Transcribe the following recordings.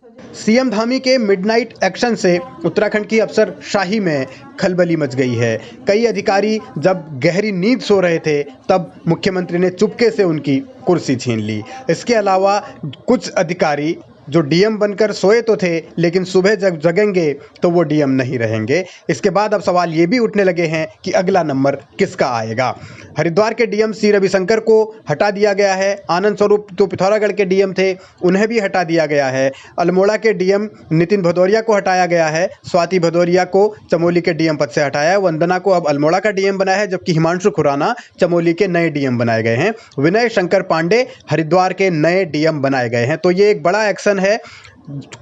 CM Dhami के midnight action से उत्तराखंड की अफसरशाही में खलबली मच गई है। कई अधिकारी जब गहरी नींद सो रहे थे तब मुख्यमंत्री ने चुपके से उनकी कुर्सी छीन ली। इसके अलावा कुछ अधिकारी जो डीएम बनकर सोए तो थे, लेकिन सुबह जब जगेंगे तो वो डीएम नहीं रहेंगे। इसके बाद अब सवाल ये भी उठने लगे हैं कि अगला नंबर किसका आएगा। हरिद्वार के डीएम सी रविशंकर को हटा दिया गया है। आनंद स्वरूप तो पिथौरागढ़ के डीएम थे, उन्हें भी हटा दिया गया है। अल्मोड़ा के डीएम नितिन भदौरिया को हटाया गया है। स्वाति भदौरिया को चमोली के डीएम पद से हटाया है। वंदना को अब अल्मोड़ा का डीएम बनाया है, जबकि हिमांशु खुराना चमोली के नए डीएम बनाए गए हैं। विनय शंकर पांडे हरिद्वार के नए डीएम बनाए गए हैं। तो ये एक बड़ा एक्शन है।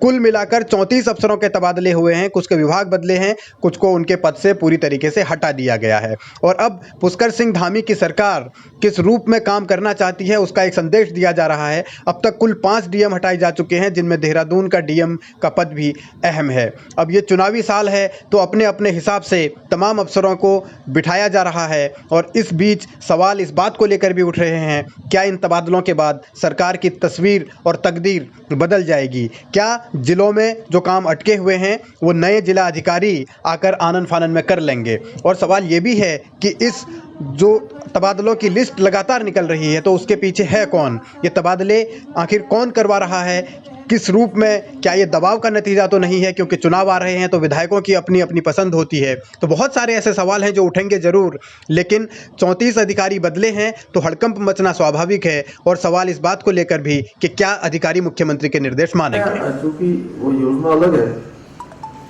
कुल मिलाकर 34 अफसरों के तबादले हुए हैं। कुछ के विभाग बदले हैं, कुछ को उनके पद से पूरी तरीके से हटा दिया गया है। और अब पुष्कर सिंह धामी की सरकार किस रूप में काम करना चाहती है, उसका एक संदेश दिया जा रहा है। अब तक कुल 5 डीएम हटाए जा चुके हैं, जिनमें देहरादून का डीएम का पद भी अहम है। अब ये चुनावी साल है तो अपने अपने हिसाब से तमाम अफसरों को बिठाया जा रहा है। और इस बीच सवाल इस बात को लेकर भी उठ रहे हैं, क्या इन तबादलों के बाद सरकार की तस्वीर और तकदीर बदल जाएगी? क्या जिलों में जो काम अटके हुए हैं वो नए जिला अधिकारी आकर आनन फानन में कर लेंगे? और सवाल ये भी है कि इस जो तबादलों की लिस्ट लगातार निकल रही है तो उसके पीछे है कौन? ये तबादले आखिर कौन करवा रहा है, किस रूप में? क्या ये दबाव का नतीजा तो नहीं है, क्योंकि चुनाव आ रहे हैं तो विधायकों की अपनी अपनी पसंद होती है। तो बहुत सारे ऐसे सवाल हैं जो उठेंगे जरूर, लेकिन 34 अधिकारी बदले हैं तो हड़कंप मचना स्वाभाविक है। और सवाल इस बात को लेकर भी कि क्या अधिकारी मुख्यमंत्री के निर्देश मानेंगे। क्योंकि वो योजना अलग है,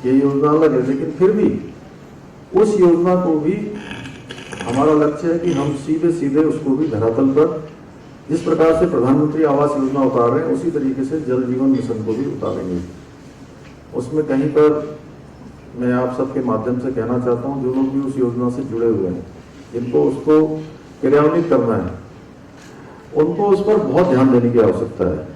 ये योजना अलग है, लेकिन फिर भी उस योजना को भी हमारा लक्ष्य है कि हम सीधे उसको भी धरातल पर जिस प्रकार से प्रधानमंत्री आवास योजना उतार रहे हैं उसी तरीके से जल जीवन मिशन को भी उतारेंगे। उसमें कहीं पर मैं आप सबके माध्यम से कहना चाहता हूं, जो लोग भी उस योजना से जुड़े हुए हैं, जिनको उसको क्रियान्वित करना है, उनको उस पर बहुत ध्यान देने की आवश्यकता है।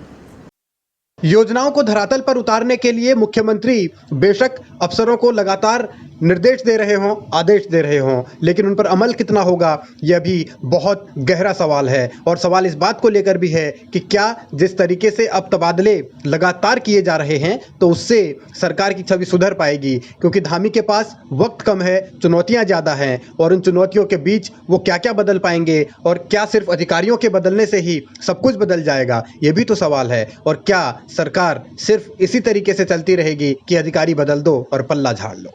योजनाओं को धरातल पर उतारने के लिए मुख्यमंत्री बेशक अफसरों को लगातार निर्देश दे रहे हों, आदेश दे रहे हों, लेकिन उन पर अमल कितना होगा यह भी बहुत गहरा सवाल है। और सवाल इस बात को लेकर भी है कि क्या जिस तरीके से अब तबादले लगातार किए जा रहे हैं तो उससे सरकार की छवि सुधर पाएगी? क्योंकि धामी के पास वक्त कम है, चुनौतियां ज़्यादा हैं, और उन चुनौतियों के बीच वो क्या क्या बदल पाएंगे? और क्या सिर्फ अधिकारियों के बदलने से ही सब कुछ बदल जाएगा? ये भी तो सवाल है। और क्या सरकार सिर्फ इसी तरीके से चलती रहेगी कि अधिकारी बदल दो और पल्ला झाड़ लो?